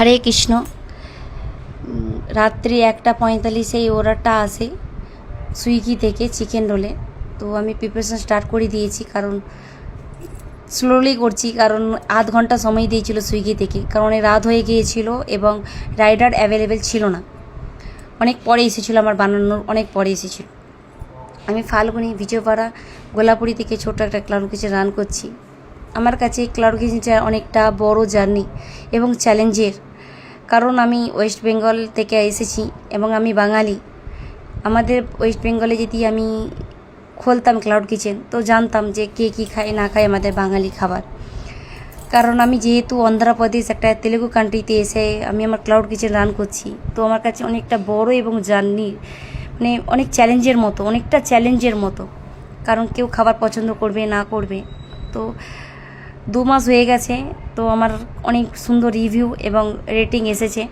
হরে কৃষ্ণ। রাত্রি 1:45 এই অর্ডারটা আসে সুইগি থেকে চিকেন রোলে। তো আমি প্রিপারেশন স্টার্ট করে দিয়েছি, কারণ স্লোলি করছি, কারণ আধ ঘন্টা সময় দিয়েছিল সুইগি থেকে, কারণ রাত হয়ে গিয়েছিল এবং রাইডার অ্যাভেলেবেল ছিল না। অনেক পরে এসেছিলো, আমার বানানোর অনেক পরে এসেছিলো। আমি ফাল্গুনি বিজয়পাড়া গোলাপুরি থেকে ছোট্ট একটা ক্লাউড কিচেন রান করছি। আমার কাছে ক্লাউড কিচেনটা অনেকটা বড় জার্নি এবং চ্যালেঞ্জের, কারণ আমি ওয়েস্ট বেঙ্গল থেকে এসেছি এবং আমি বাঙালি। আমাদের ওয়েস্ট বেঙ্গলে যদি আমি খুলতাম ক্লাউড কিচেন, তো জানতাম যে কে কী খায় না খায় আমাদের বাঙালি খাবার। কারণ আমি যেহেতু অন্ধ্রপ্রদেশ একটা তেলেগু কান্ট্রিতে এসে আমি আমার ক্লাউড কিচেন রান করছি, তো আমার কাছে অনেকটা বড় এবং জার্নি, মানে অনেক চ্যালেঞ্জের মতো। কারণ কেউ খাবার পছন্দ করবে না করবে। তো 2 মাস হয়ে গেছে, তো আমার অনেক সুন্দর রিভিউ এবং রেটিং এসেছে।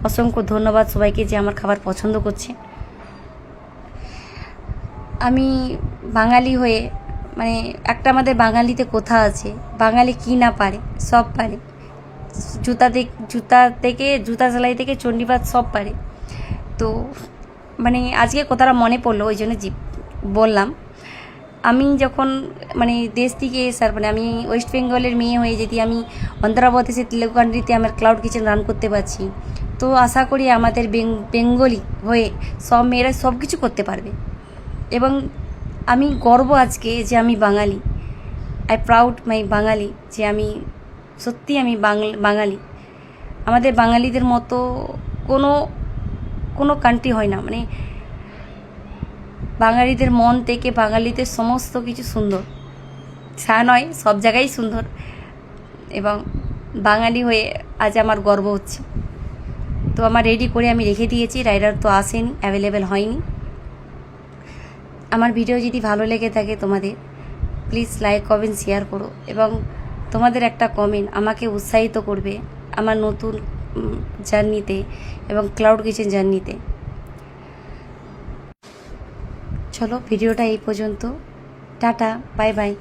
অসংখ্য ধন্যবাদ সবাইকে যে আমার খাবার পছন্দ করছে। আমি বাঙালি হয়ে, মানে একটা আমাদের বাঙালিতে কথা আছে, বাঙালি কি না পারে, সব পারে। জুতা সেলাই থেকে চণ্ডীপাঠ সব পারে। তো মানে আজকে কথাটা মনে পড়লো, ওই জন্য বললাম। আমি যখন মানে দেশ থেকে এসার, মানে আমি ওয়েস্ট বেঙ্গলের মেয়ে হয়ে যদি আমি অন্ধ্রপ্রদেশের তেলেগু কান্ট্রিতে আমার ক্লাউড কিচেন রান করতে পারছি, তো আশা করি আমাদের বেঙ্গলি হয়ে সব মেয়েরা সব কিছু করতে পারবে। এবং আমি গর্ব আজকে যে আমি বাঙালি। আই প্রাউড মাই বাঙালি, যে আমি সত্যি আমি বাঙালি। আমাদের বাঙালিদের মতো কোনো কান্ট্রি হয় না। মানে বাঙালিদের মন থেকে বাঙালিদের সমস্ত কিছু সুন্দর, তা নয় সব জায়গায় সুন্দর। এবং বাঙালি হয়ে আজ আমার গর্ব হচ্ছে। তো আমার রেডি করে আমি রেখে দিয়েছি, রাইডার তো আসেনি, অ্যাভেলেবেল হয়নি। আমার ভিডিও যদি ভালো লেগে থাকে তোমাদের, প্লিজ লাইক কমেন্ট শেয়ার করো, এবং তোমাদের একটা কমেন্ট আমাকে উৎসাহিত করবে আমার নতুন জার্নিতে এবং ক্লাউড কিচেন জার্নিতে। চলো, ভিডিওটা এই পর্যন্ত। Tata, bye bye.